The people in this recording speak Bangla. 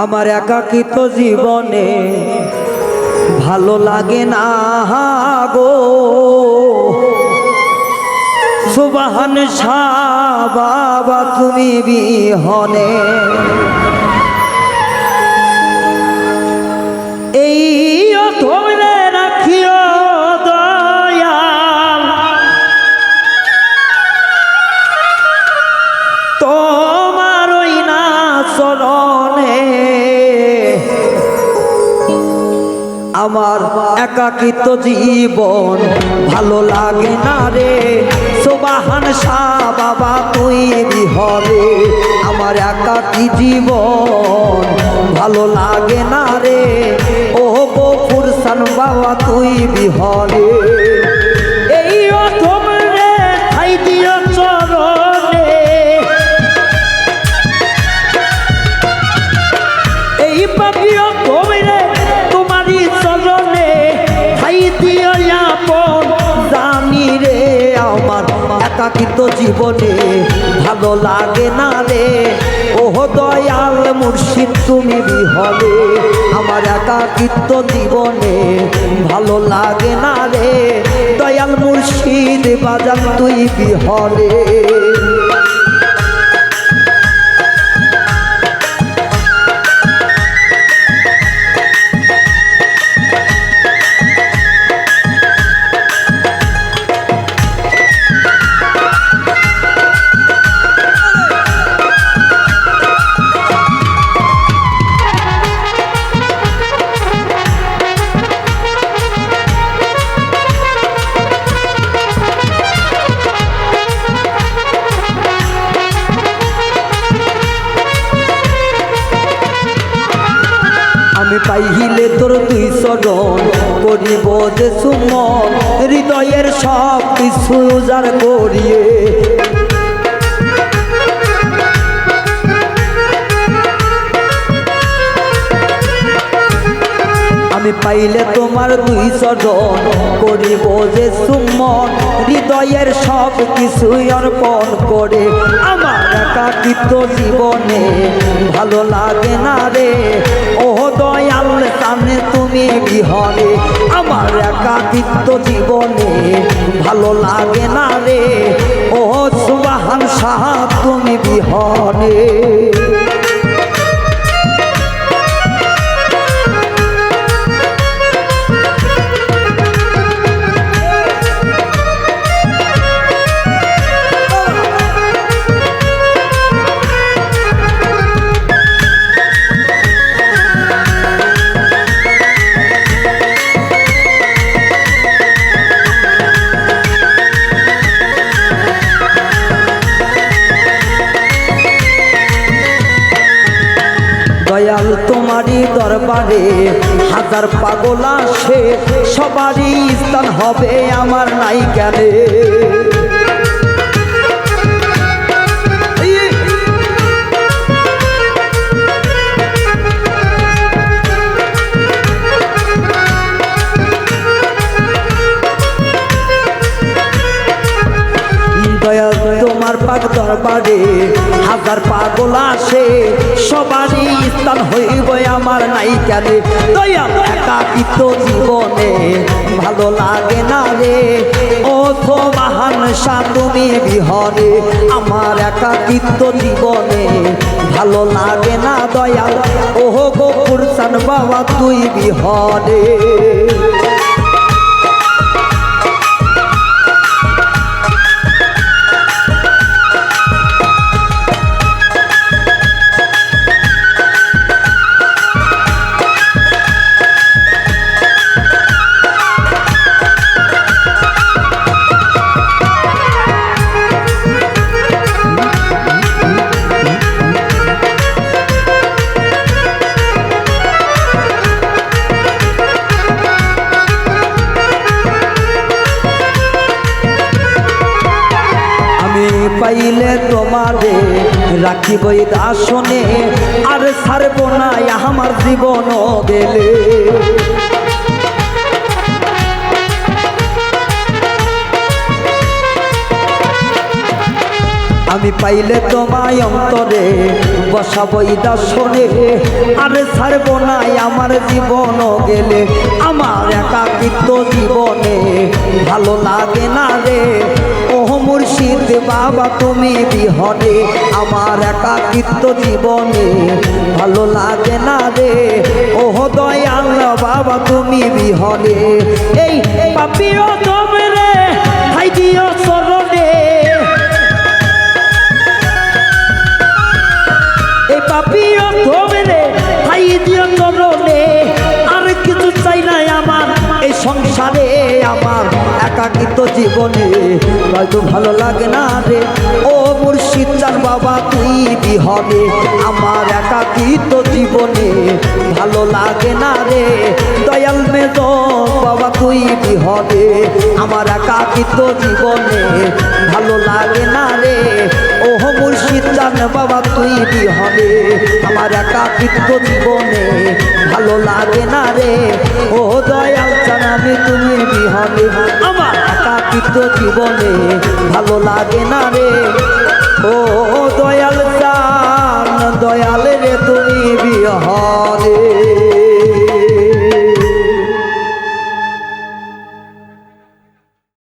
আমার একাকিত্ব জীবনে ভালো লাগে না গো। সুবহান শাহ বাবা তুমি বিহনে এই ধরে রাখিও দয়াল তোমার ওই না চরণে। আমার একাকিত্ব জীবন ভালো লাগে না রে। সুবহান শাহ বাবা তুই বিহরে আমার একাকী জীবন ভালো লাগে না রে। ও গফুর শান বাবা তুই বিহরে এই অথম রে ঠাই দিও চরণে। এই পাপিও তুমি রে তোমারই চরণে ঠাই দিও আপন জানি রে। আমার একাকিত্ব জীবনে ভালো লাগে না রে। ওহ দয়াল মুর্শিদ তুমি বিহলে আমার একাকিত্ব জীবনে ভালো লাগে না রে। দয়াল মুর্শিদ বাজান তুই বিহলে আমি পাইলে তোর দুই চরণ করিব যে সুমন হৃদয়ের সব কিছু উজাড় করিয়ে। আমি পাইলে তোমার দুই চরণ করিব যে সুমন হৃদয়ের সব কিছু অর্পণ করে। আমার একাকিত্ব জীবনে ভালো লাগে না রে। ও দয়াল সামনে তুমি বিহরে আমার একাকিত্ব জীবনে ভালো লাগে না রে। ও সুবহান শাহ তুমি বিহরে দয়াল তোমারই দরবারে হাজার পাগল আসে সবারই স্থান হবে আমার নাই জ্ঞানে। দয়াল তোমার পাক দরবারে হাজার পাগল আসে সবারই স্থান হইব আমার নাই কেন। দয়াল একাকিত্ব জীবনে ভালো লাগে না রে। ও সুবহান শাহ তুমি বিহরে আমার একাকিত্ব জীবনে ভালো লাগে না দয়াল। ওহ গফুর শান বাবা তুই বিহরে পাইলে তোমারে রাখিবই দাসনে আর ছাড়ব না আমার জীবন গেলে। আমি পাইলে তোমায় অন্তরে বসাবই দাসনে, আরে ছাড়বো না আমার জীবন গেলে। আমার একাকিত্ব জীবনে ভালো লাগে না রে, ও মুর্শিদ বাবা তুমি বিহনে। আমার একাকিত্ব জীবনে ভালো লাগে না রে, ও দয়াল বাবা তুমি বিহনে। এই পাপিও তুমি রে হাই দিও চরণে, এই পাপিও তুমি রে হাই দিও চরণে। আর কিছু চাই না আমার এই সংসারে, আমার একাকিত্ব জীবনে হয়তো ভালো লাগে না রে, ও মুর্শিদ চান বাবা তুই বিহনে। আমার একাকিত্ব জীবনে ভালো লাগে না রে, দয়াল মেজ বাবা তুই বিহনে। আমার একাকিত্ব জীবনে ভালো লাগে না রে, ও মুর্শিদ চান বাবা তুই বিহনে। আমার একাকিত্ব জীবনে ভালো লাগে না রে, ও দয়াল চান আমি তুমি বিহনে। আমার একাকিত্ব জীবনে ভালো লাগে না রে, ও